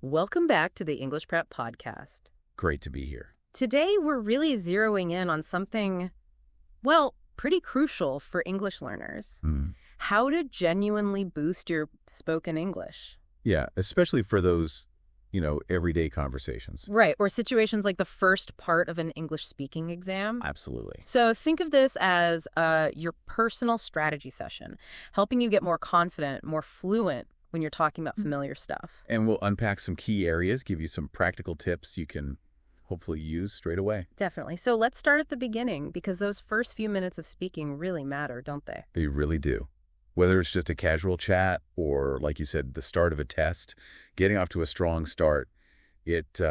Welcome back to the English Prep Podcast. Great to be here. Today, we're really zeroing in on something, well, pretty crucial for English learners. How to genuinely boost your spoken English. Yeah, especially for those, everyday conversations. Right, or situations like the first part of an English speaking exam. Absolutely. So think of this as your personal strategy session, helping you get more confident, more fluent when you're talking about familiar stuff. And we'll unpack some key areas, give you some practical tips you can hopefully use straight away. Definitely. So let's start at the beginning, because those first few minutes of speaking really matter, don't they? They really do. Whether it's just a casual chat or, like you said, the start of a test, getting off to a strong start, it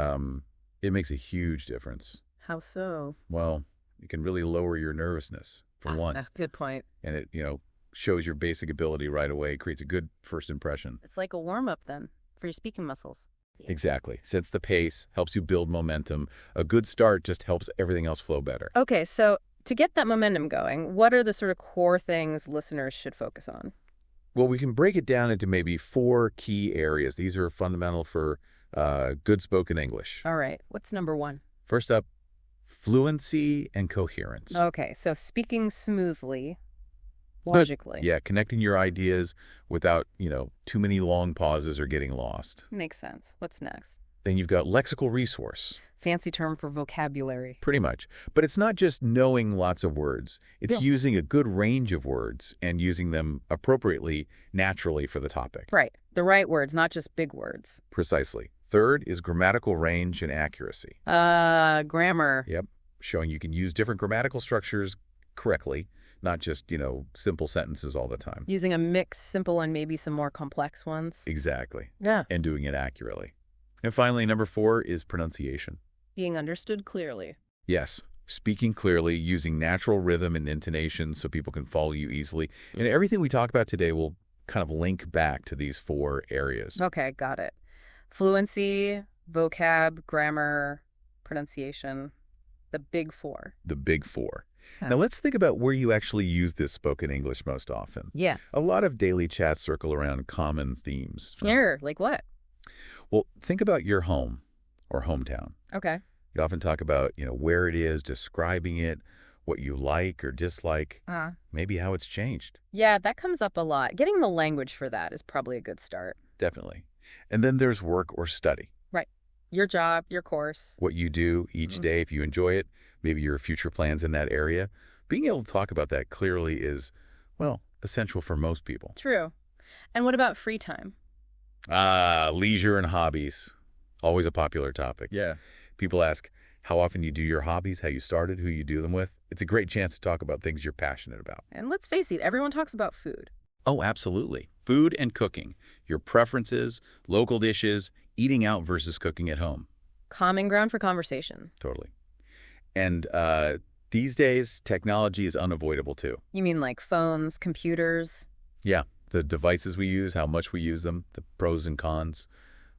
makes a huge difference. How so? Well, it can really lower your nervousness, for one. Good point. And it, shows your basic ability right away, creates a good first impression. It's like a warm-up then for your speaking muscles. Exactly. Sets the pace, helps you build momentum. A good start just helps everything else flow better. Okay, so to get that momentum going, what are the sort of core things listeners should focus on? Well, we can break it down into maybe 4 key areas. These are fundamental for good spoken English. All right. What's number 1? First up, fluency and coherence. Okay, so speaking smoothly, logically. Yeah, connecting your ideas without, too many long pauses or getting lost. Makes sense. What's next? Then you've got lexical resource. Fancy term for vocabulary. Pretty much. But it's not just knowing lots of words. It's using a good range of words and using them appropriately, naturally for the topic. Right. The right words, not just big words. Precisely. Third is grammatical range and accuracy. Grammar. Yep. Showing you can use different grammatical structures correctly, not just, simple sentences all the time. Using a mix, simple and maybe some more complex ones. Exactly. Yeah. And doing it accurately. And finally, number 4 is pronunciation. Being understood clearly. Yes. Speaking clearly, using natural rhythm and intonation so people can follow you easily. And everything we talk about today will kind of link back to these 4 areas. Okay, got it. Fluency, vocab, grammar, pronunciation, the big 4. The big 4. Oh. Now, let's think about where you actually use this spoken English most often. Yeah. A lot of daily chats circle around common themes. Sure, like what? Well, think about your home or hometown. Okay. You often talk about, where it is, describing it, what you like or dislike, maybe how it's changed. Yeah, that comes up a lot. Getting the language for that is probably a good start. Definitely. And then there's work or study. Right. Your job, your course. What you do each day, if you enjoy it, maybe your future plans in that area. Being able to talk about that clearly is, well, essential for most people. True. And what about free time? Leisure and hobbies. Always a popular topic. Yeah. People ask how often you do your hobbies, how you started, who you do them with. It's a great chance to talk about things you're passionate about. And let's face it, everyone talks about food. Oh, absolutely. Food and cooking. Your preferences, local dishes, eating out versus cooking at home. Common ground for conversation. Totally. And these days, technology is unavoidable too. You mean like phones, computers? Yeah. The devices we use, how much we use them, the pros and cons.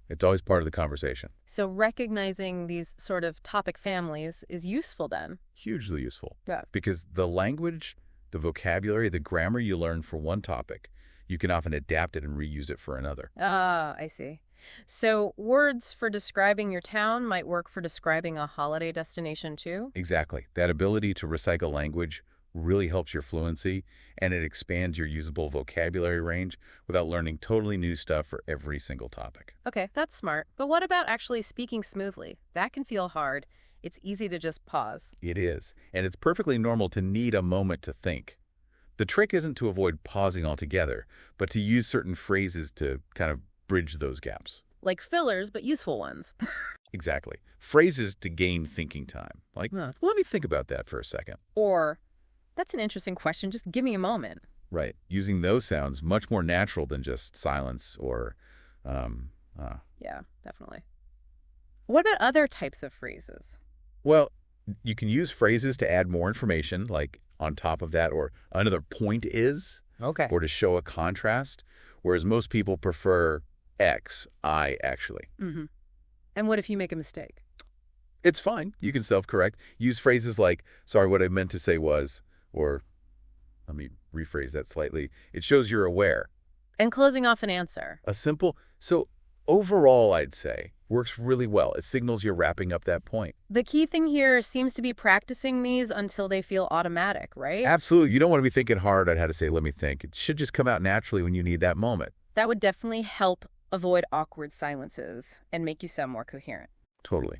It's always part of the conversation. So recognizing these sort of topic families is useful then. Hugely useful. Yeah. Because the language, the vocabulary, the grammar you learn for one topic, you can often adapt it and reuse it for another. Ah, I see. So words for describing your town might work for describing a holiday destination too? Exactly. That ability to recycle language really helps your fluency, and it expands your usable vocabulary range without learning totally new stuff for every single topic. Okay, that's smart. But what about actually speaking smoothly? That can feel hard. It's easy to just pause. It is, and it's perfectly normal to need a moment to think. The trick isn't to avoid pausing altogether, but to use certain phrases to kind of bridge those gaps. Like fillers, but useful ones. Exactly. Phrases to gain thinking time. Like, let me think about that for a second. Or, that's an interesting question. Just give me a moment. Right. Using those sounds much more natural than just silence or, Yeah, definitely. What about other types of phrases? Well, you can use phrases to add more information, like on top of that, or another point is, Okay. or to show a contrast, whereas most people prefer X, I, actually. Mm-hmm. And what if you make a mistake? It's fine. You can self-correct. Use phrases like, sorry, what I meant to say was, or let me rephrase that slightly. It shows you're aware. And closing off an answer. So overall, I'd say, works really well. It signals you're wrapping up that point. The key thing here seems to be practicing these until they feel automatic, right? Absolutely. You don't want to be thinking hard on how to say, let me think. It should just come out naturally when you need that moment. That would definitely help avoid awkward silences and make you sound more coherent. Totally.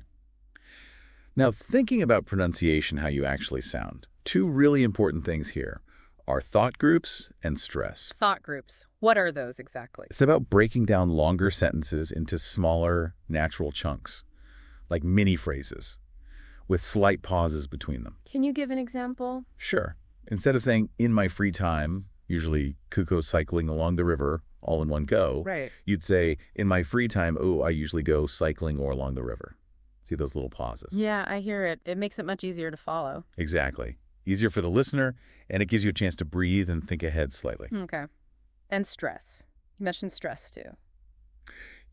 Now, thinking about pronunciation, how you actually sound, two really important things here are thought groups and stress. Thought groups. What are those exactly? It's about breaking down longer sentences into smaller, natural chunks, like mini phrases, with slight pauses between them. Can you give an example? Sure. Instead of saying, in my free time, usually cuckoo cycling along the river, all in one go, Right. you'd say, in my free time, I usually go cycling or along the river. See those little pauses? Yeah, I hear it. It makes it much easier to follow. Exactly. Easier for the listener, and it gives you a chance to breathe and think ahead slightly. Okay. And stress. You mentioned stress, too.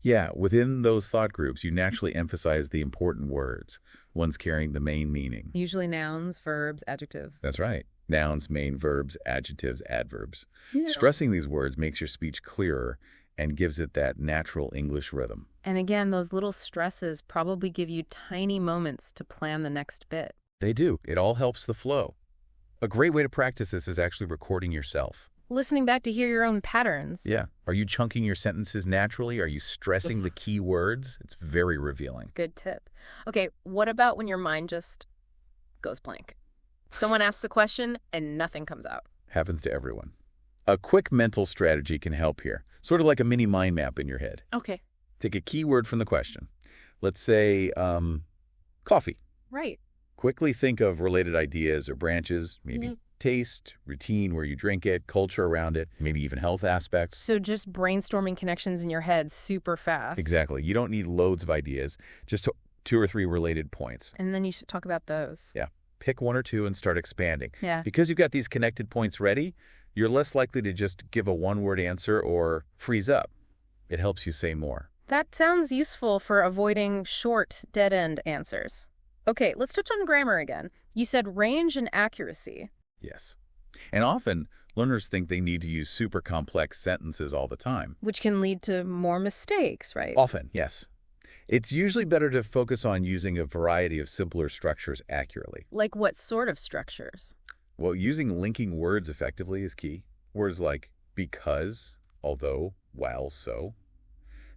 Yeah, within those thought groups, you naturally emphasize the important words, ones carrying the main meaning. Usually nouns, verbs, adjectives. That's right. Nouns, main verbs, adjectives, adverbs. Yeah. Stressing these words makes your speech clearer and gives it that natural English rhythm. And again, those little stresses probably give you tiny moments to plan the next bit. They do. It all helps the flow. A great way to practice this is actually recording yourself. Listening back to hear your own patterns. Yeah. Are you chunking your sentences naturally? Are you stressing the key words? It's very revealing. Good tip. Okay, what about when your mind just goes blank? Someone asks a question and nothing comes out. Happens to everyone. A quick mental strategy can help here, sort of like a mini mind map in your head. Okay. Take a key word from the question. Let's say, coffee. Right. Quickly think of related ideas or branches, maybe taste, routine where you drink it, culture around it, maybe even health aspects. So just brainstorming connections in your head super fast. Exactly. You don't need loads of ideas, just two or three related points. And then you should talk about those. Yeah. Pick one or two and start expanding. Yeah. Because you've got these connected points ready, you're less likely to just give a one-word answer or freeze up. It helps you say more. That sounds useful for avoiding short, dead-end answers. Okay, let's touch on grammar again. You said range and accuracy. Yes. And often, learners think they need to use super complex sentences all the time. Which can lead to more mistakes, right? Often, yes. It's usually better to focus on using a variety of simpler structures accurately. Like what sort of structures? Well, using linking words effectively is key. Words like because, although, while, so.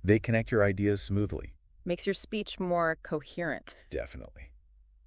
They connect your ideas smoothly. Makes your speech more coherent. Definitely.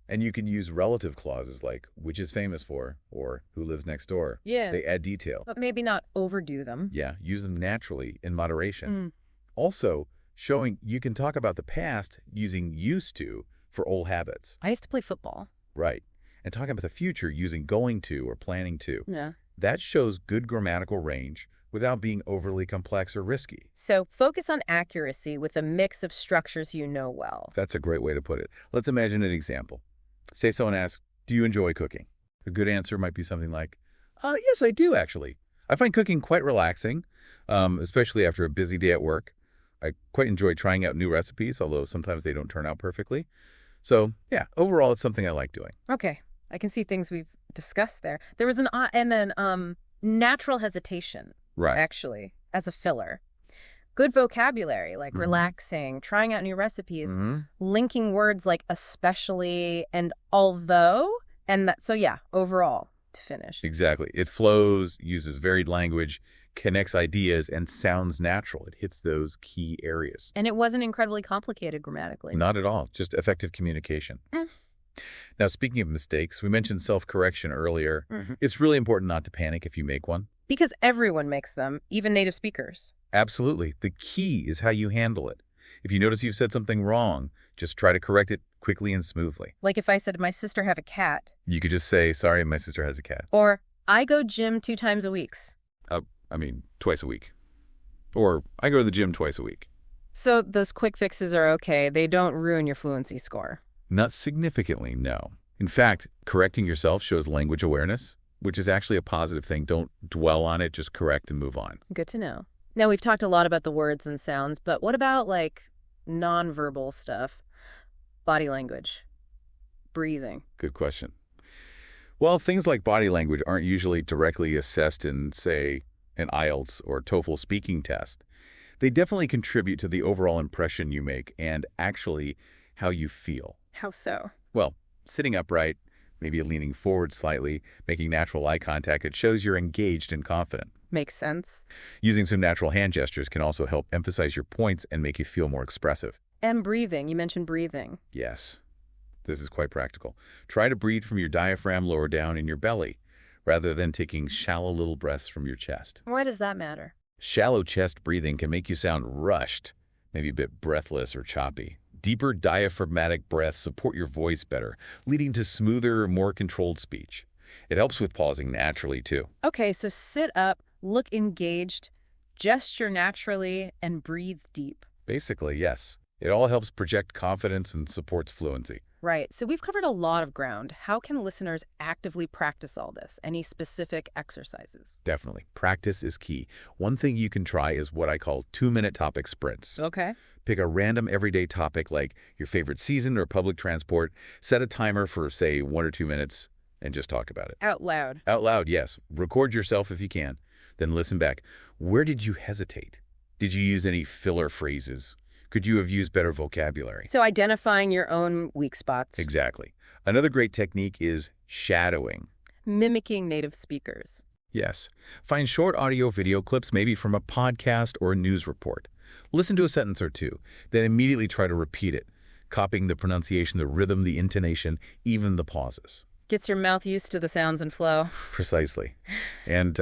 And you can use relative clauses like which is famous for or who lives next door. Yeah. They add detail. But maybe not overdo them. Yeah, use them naturally in moderation. Also, showing you can talk about the past using used to for old habits. I used to play football. Right. And talking about the future using going to or planning to. Yeah. That shows good grammatical range without being overly complex or risky. So focus on accuracy with a mix of structures you know well. That's a great way to put it. Let's imagine an example. Say someone asks, do you enjoy cooking? A good answer might be something like, yes, I do, actually. I find cooking quite relaxing, especially after a busy day at work. I quite enjoy trying out new recipes, although sometimes they don't turn out perfectly. So, yeah, overall, it's something I like doing. Okay. I can see things we've discussed there. There was natural hesitation, Right. actually, as a filler. Good vocabulary, like relaxing, trying out new recipes, linking words like especially and although, and that. So yeah, overall, to finish. Exactly. It flows, uses varied language, connects ideas, and sounds natural. It hits those key areas. And it wasn't incredibly complicated grammatically. Not at all. Just effective communication. Now, speaking of mistakes, we mentioned self-correction earlier. It's really important not to panic if you make one. Because everyone makes them, even native speakers. Absolutely. The key is how you handle it. If you notice you've said something wrong, just try to correct it quickly and smoothly. Like if I said, my sister have a cat. You could just say, sorry, my sister has a cat. Or, I go gym 2 times a week. Twice a week. Or, I go to the gym twice a week. So those quick fixes are okay. They don't ruin your fluency score. Not significantly, no. In fact, correcting yourself shows language awareness, which is actually a positive thing. Don't dwell on it, just correct and move on. Good to know. Now, we've talked a lot about the words and sounds, but what about, like, nonverbal stuff? Body language, breathing. Good question. Well, things like body language aren't usually directly assessed in, say, an IELTS or TOEFL speaking test. They definitely contribute to the overall impression you make and actually how you feel. How so? Well, sitting upright, maybe leaning forward slightly, making natural eye contact, it shows you're engaged and confident. Makes sense. Using some natural hand gestures can also help emphasize your points and make you feel more expressive. And breathing. You mentioned breathing. Yes, this is quite practical. Try to breathe from your diaphragm lower down in your belly, rather than taking shallow little breaths from your chest. Why does that matter? Shallow chest breathing can make you sound rushed, maybe a bit breathless or choppy. Deeper diaphragmatic breaths support your voice better, leading to smoother, more controlled speech. It helps with pausing naturally, too. Okay, so sit up, look engaged, gesture naturally, and breathe deep. Basically, yes. It all helps project confidence and supports fluency. Right, so we've covered a lot of ground. How can listeners actively practice all this? Any specific exercises? Definitely. Practice is key. One thing you can try is what I call 2-minute topic sprints. Okay. Pick a random everyday topic like your favorite season or public transport. Set a timer for, say, 1 or 2 minutes and just talk about it. Out loud. Out loud, yes. Record yourself if you can. Then listen back. Where did you hesitate? Did you use any filler phrases? Could you have used better vocabulary? So identifying your own weak spots. Exactly. Another great technique is shadowing. Mimicking native speakers. Yes. Find short audio video clips maybe from a podcast or a news report. Listen to a sentence or two, then immediately try to repeat it, copying the pronunciation, the rhythm, the intonation, even the pauses. Gets your mouth used to the sounds and flow. Precisely. And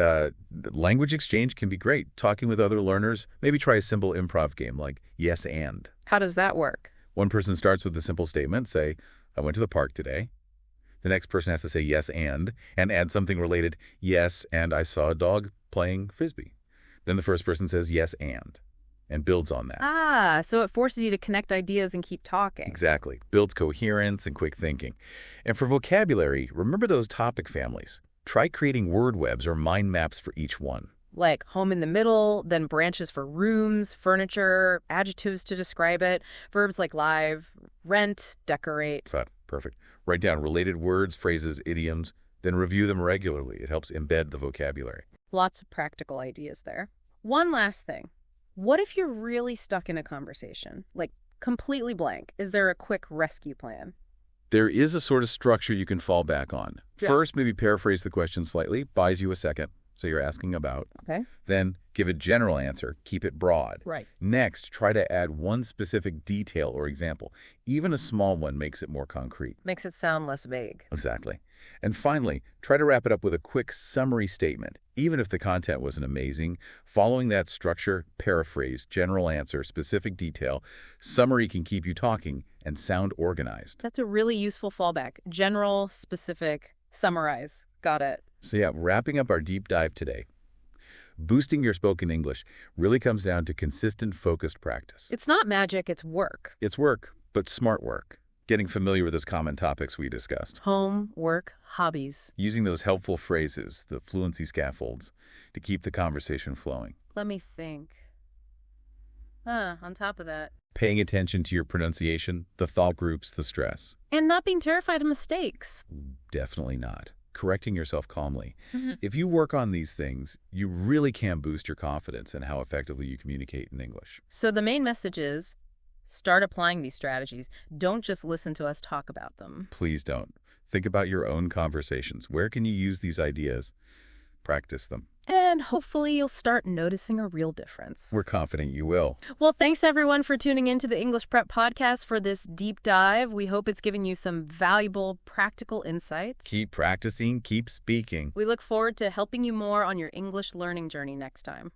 language exchange can be great. Talking with other learners, maybe try a simple improv game like yes and. How does that work? One person starts with a simple statement, say, I went to the park today. The next person has to say yes and add something related, yes, and I saw a dog playing Frisbee. Then the first person says yes and builds on that. Ah, so it forces you to connect ideas and keep talking. Exactly. Builds coherence and quick thinking. And for vocabulary, remember those topic families. Try creating word webs or mind maps for each one. Like home in the middle, then branches for rooms, furniture, adjectives to describe it, verbs like live, rent, decorate. Perfect. Write down related words, phrases, idioms, then review them regularly. It helps embed the vocabulary. Lots of practical ideas there. One last thing. What if you're really stuck in a conversation, like completely blank? Is there a quick rescue plan? There is a sort of structure you can fall back on. Yeah. First, maybe paraphrase the question slightly, buys you a second. So you're asking about. Okay. Then give a general answer, keep it broad. Right. Next, try to add one specific detail or example. Even a small one makes it more concrete. Makes it sound less vague. Exactly. And finally, try to wrap it up with a quick summary statement. Even if the content wasn't amazing, following that structure, paraphrase, general answer, specific detail, summary can keep you talking and sound organized. That's a really useful fallback. General, specific, summarize. Got it. So yeah, wrapping up our deep dive today. Boosting your spoken English really comes down to consistent, focused practice. It's not magic, it's work. It's work, but smart work. Getting familiar with those common topics we discussed. Home, work, hobbies. Using those helpful phrases, the fluency scaffolds, to keep the conversation flowing. Let me think. On top of that. Paying attention to your pronunciation, the thought groups, the stress. And not being terrified of mistakes. Definitely not. Correcting yourself calmly. If you work on these things, you really can boost your confidence in how effectively you communicate in English. So the main message is, start applying these strategies. Don't just listen to us talk about them. Please don't. Think about your own conversations. Where can you use these ideas? Practice them. And hopefully you'll start noticing a real difference. We're confident you will. Well, thanks everyone for tuning into the English Prep Podcast for this deep dive. We hope it's given you some valuable, practical insights. Keep practicing, keep speaking. We look forward to helping you more on your English learning journey next time.